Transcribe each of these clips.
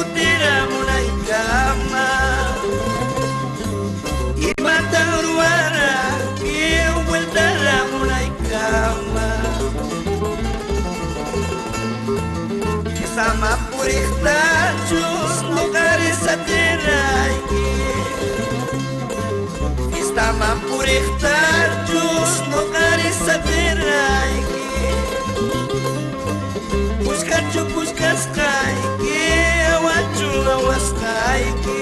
kutira munaykama imatan ruara vueltara munaykama sama purikhtachus noqarisatiraiki sama purikhtachus noqarisatiraiki Puskachu puskasqayki awachu awasqayki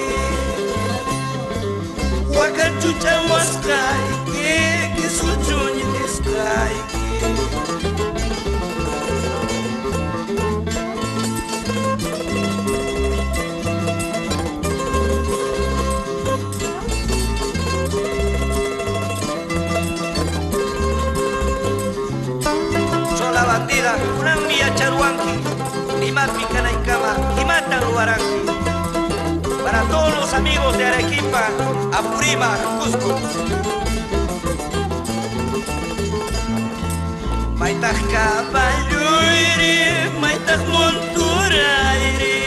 Wakachu chawasqayki kisuchu ñitisqayki Chola bandida, una mía charuanqui Lima Picanaicama, Imata Ruaranqui para todos los amigos de Arequipa, Apurímac, Cusco Maitaj caballuyri, maitaj monturairi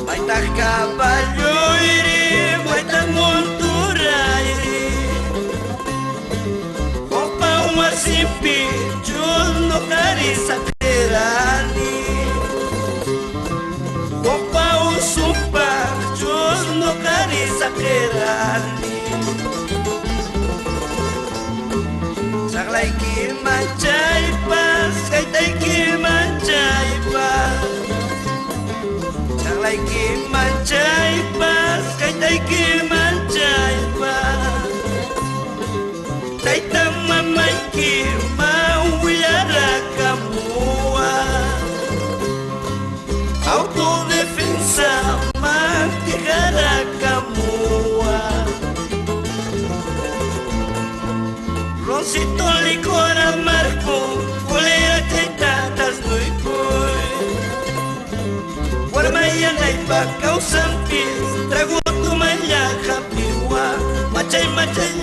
Maitaj caballuyri, maitaj monturairi Opa umasipi, chus no carisaterani Opa usupa, chus no carisaterani Saglaiki manchaypas, kaitaiki manchaypas Saglaiki manchaypas, kaitaiki manchaypas Taita mamaiki maullarakamua Autodefensa mantigarakamua Roncito licor amargo, colera taitatas nuikui Guarmaya naipa causampis, trago tu maya hapiwa Machay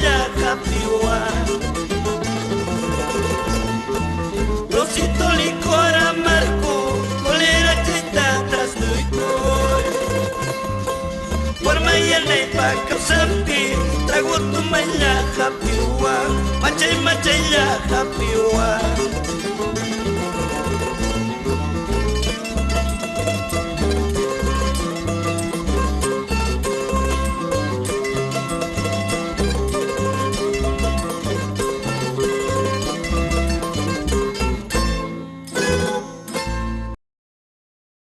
ya hapiwa Roncito licor amargo, colera taitatas nuikui Guarmaya naipa causampis, trago tu maya hapiwa Machay ya hapiwa